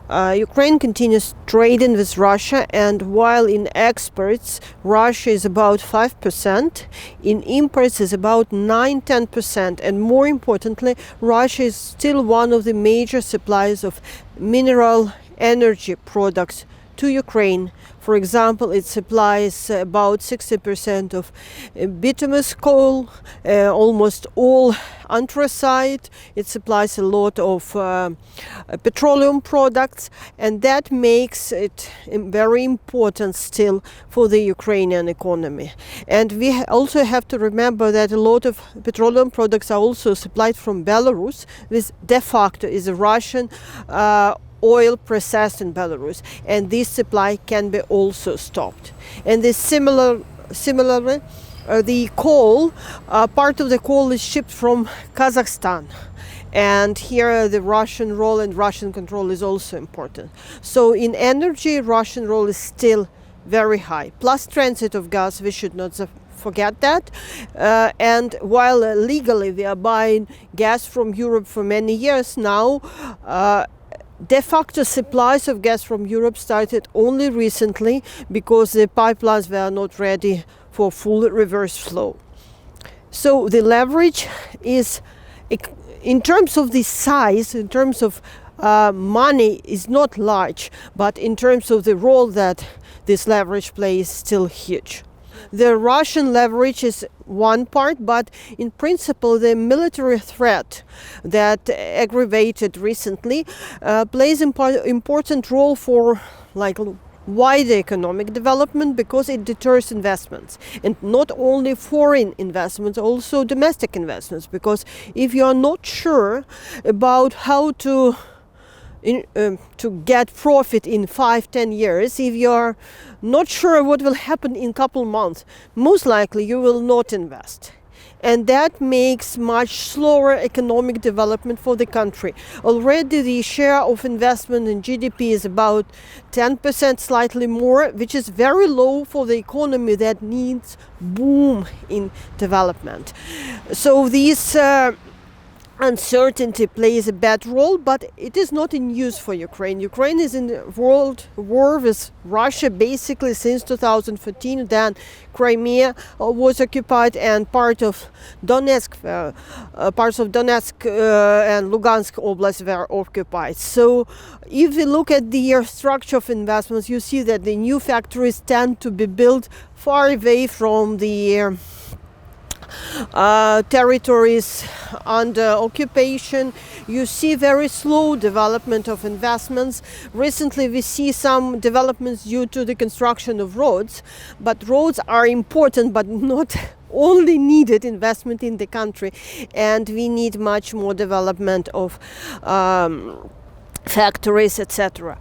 Ukraine continues trading with Russia, and while in exports Russia is about 5%, in imports is about 9-10%, and more importantly, Russia is still one of the major suppliers of mineral energy products to Ukraine. For example, it supplies about 60% of bituminous coal, almost all anthracite. It supplies a lot of petroleum products, and that makes it very important still for the Ukrainian economy. And we also have to remember that a lot of petroleum products are also supplied from Belarus, which de facto is a Russian oil processed in Belarus, and this supply can be also stopped. And this similarly, the coal, part of the coal is shipped from Kazakhstan, and here the Russian role and Russian control is also important. So in energy, Russian role is still very high. Plus transit of gas, we should not forget that. And while legally we are buying gas from Europe for many years now, de facto supplies of gas from Europe started only recently because the pipelines were not ready for full reverse flow. So the leverage is, in terms of the size, in terms of money, is not large, but in terms of the role that this leverage plays, still huge. The Russian leverage is one part, but in principle the military threat that aggravated recently plays an important role for wider economic development, because it deters investments, and not only foreign investments, also domestic investments, because if you are not sure about how to get profit in 5-10 years, if you are not sure what will happen in a couple months, most likely you will not invest. And that makes much slower economic development for the country. Already the share of investment in GDP is about 10%, slightly more, which is very low for the economy that needs boom in development. So these uncertainty plays a bad role, but it is not in use for Ukraine. Ukraine is in a world war with Russia basically since 2014. Then Crimea was occupied, and parts of Donetsk and Lugansk Oblast were occupied. So if we look at the structure of investments, you see that the new factories tend to be built far away from the territories under occupation. You see very slow development of investments. Recently we see some developments due to the construction of roads, but roads are important but not only needed investment in the country, and we need much more development of factories, etc.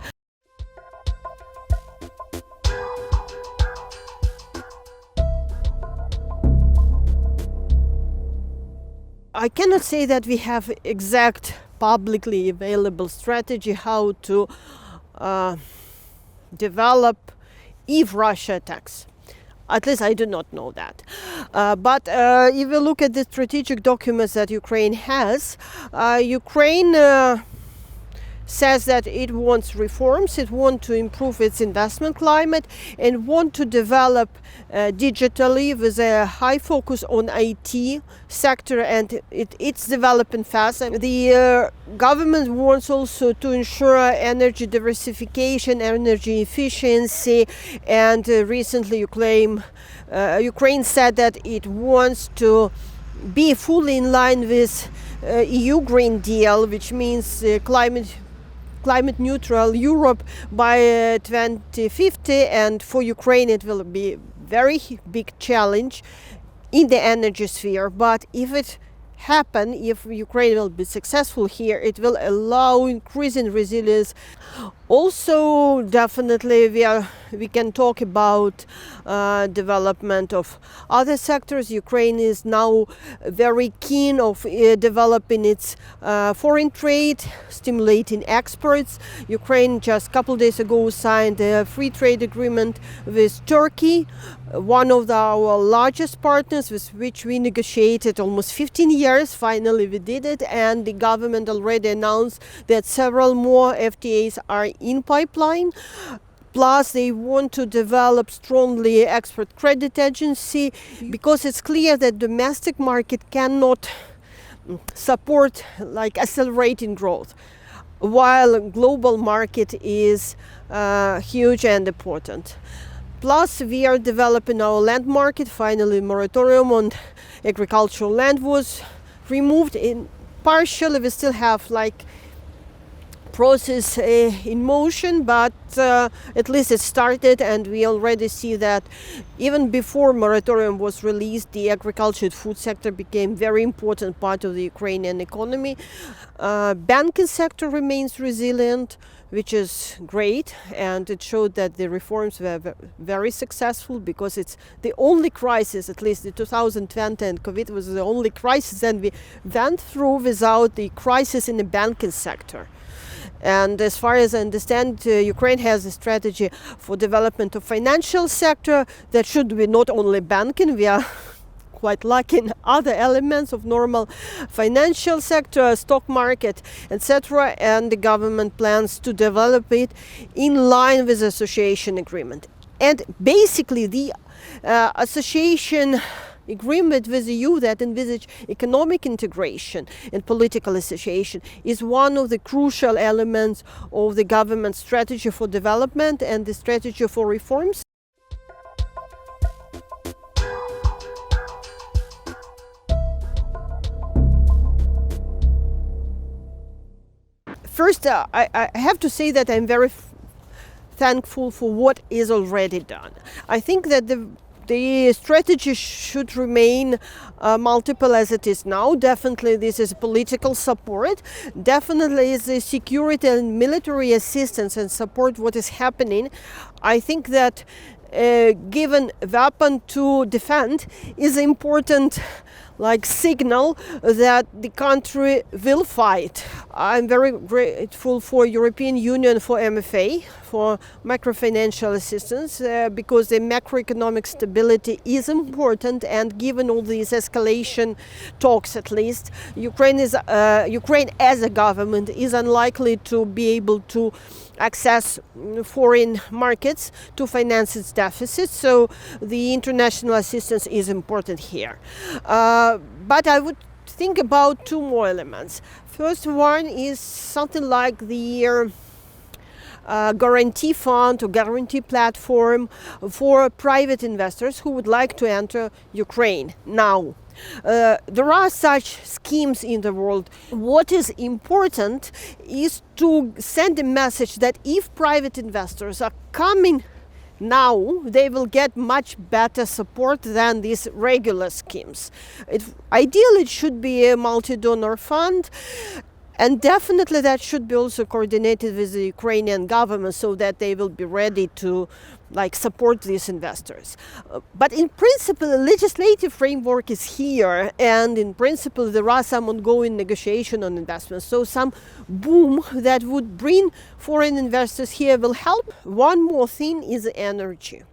I cannot say that we have exact publicly available strategy how to develop if Russia attacks. At least I do not know that. But if you look at the strategic documents that Ukraine has, Ukraine says that it wants reforms, it wants to improve its investment climate, and want to develop digitally with a high focus on IT sector, and it's developing fast. And the government wants also to ensure energy diversification, energy efficiency, and recently Ukraine said that it wants to be fully in line with EU Green Deal, which means climate neutral Europe by 2050, and for Ukraine it will be a very big challenge in the energy sphere. But if it happens, if Ukraine will be successful here, it will allow increasing resilience. Also, definitely we can talk about development of other sectors. Ukraine is now very keen of developing its foreign trade, stimulating exports. Ukraine just a couple days ago signed a free trade agreement with Turkey, one of our largest partners with which we negotiated almost 15 years. Finally, we did it, and the government already announced that several more FTAs are in pipeline. Plus, they want to develop strongly export credit agency because it's clear that domestic market cannot support like accelerating growth, while global market is huge and important. Plus, we are developing our land market. Finally, moratorium on agricultural land was removed. Partially, we still have like process in motion, but at least it started, and we already see that even before moratorium was released, the agriculture and food sector became very important part of the Ukrainian economy. Banking sector remains resilient, which is great, and it showed that the reforms were very successful, because it's the only crisis, at least the 2020 and COVID was the only crisis that we went through without the crisis in the banking sector. And as far as I understand, Ukraine has a strategy for development of financial sector that should be not only banking. We are quite lucky in other elements of normal financial sector, stock market, etc. And the government plans to develop it in line with the association agreement. And basically the association agreement with the EU that envisage economic integration and political association is one of the crucial elements of the government strategy for development and the strategy for reforms. First, I have to say that I'm very thankful for what is already done. I think that the strategy should remain multiple as it is now. Definitely this is political support. Definitely is the security and military assistance and support what is happening. I think that given weapon to defend is important like signal that the country will fight. I'm very grateful for European Union for MFA, for macrofinancial assistance, because the macroeconomic stability is important, and given all these escalation talks, at least, Ukraine as a government is unlikely to be able to access foreign markets to finance its deficit, so the international assistance is important here. But I would think about two more elements. First one is something like the guarantee fund or guarantee platform for private investors who would like to enter Ukraine now. There are such schemes in the world. What is important is to send a message that if private investors are coming now, they will get much better support than these regular schemes. Ideally, it should be a multi-donor fund. And definitely that should be also coordinated with the Ukrainian government so that they will be ready to support these investors. But in principle, the legislative framework is here, and in principle there are some ongoing negotiation on investments. So some boom that would bring foreign investors here will help. One more thing is energy.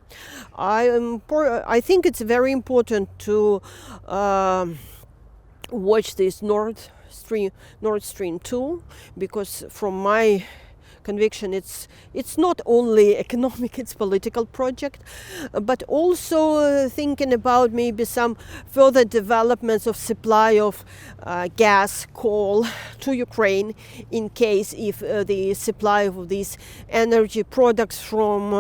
I think it's very important to watch this Nord Stream 2, because from my conviction it's not only economic, it's political project, but also thinking about maybe some further developments of supply of gas, coal to Ukraine, in case if the supply of these energy products from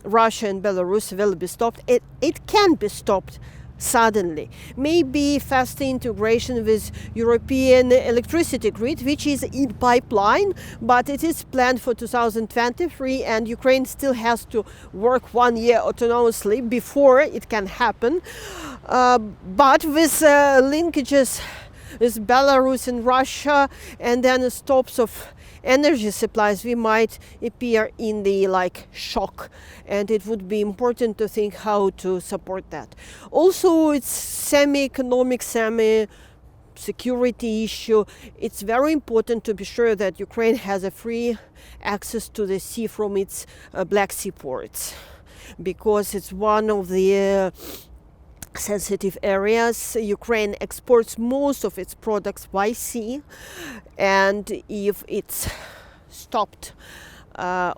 Russia and Belarus will be stopped. It can be stopped suddenly. Maybe faster integration with European electricity grid, which is in pipeline, but it is planned for 2023, and Ukraine still has to work 1 year autonomously before it can happen. But with linkages with Belarus and Russia, and then stops of energy supplies, we might appear in the shock, and it would be important to think how to support that. Also, it's semi-economic, semi-security issue. It's very important to be sure that Ukraine has a free access to the sea from its Black Sea ports. because it's one of the sensitive areas. Ukraine exports most of its products by sea, and if it's stopped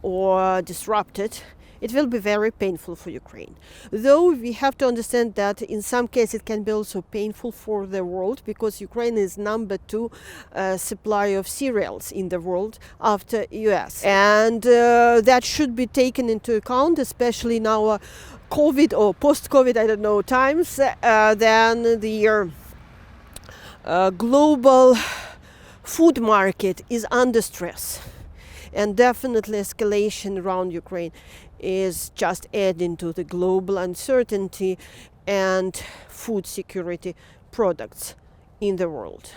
or disrupted, it will be very painful for Ukraine. Though we have to understand that in some cases it can be also painful for the world, because Ukraine is number 2 supplier of cereals in the world after US. And that should be taken into account, especially in our COVID or post-COVID, I don't know, times. Then the global food market is under stress. And definitely escalation around Ukraine is just adding to the global uncertainty and food security products in the world.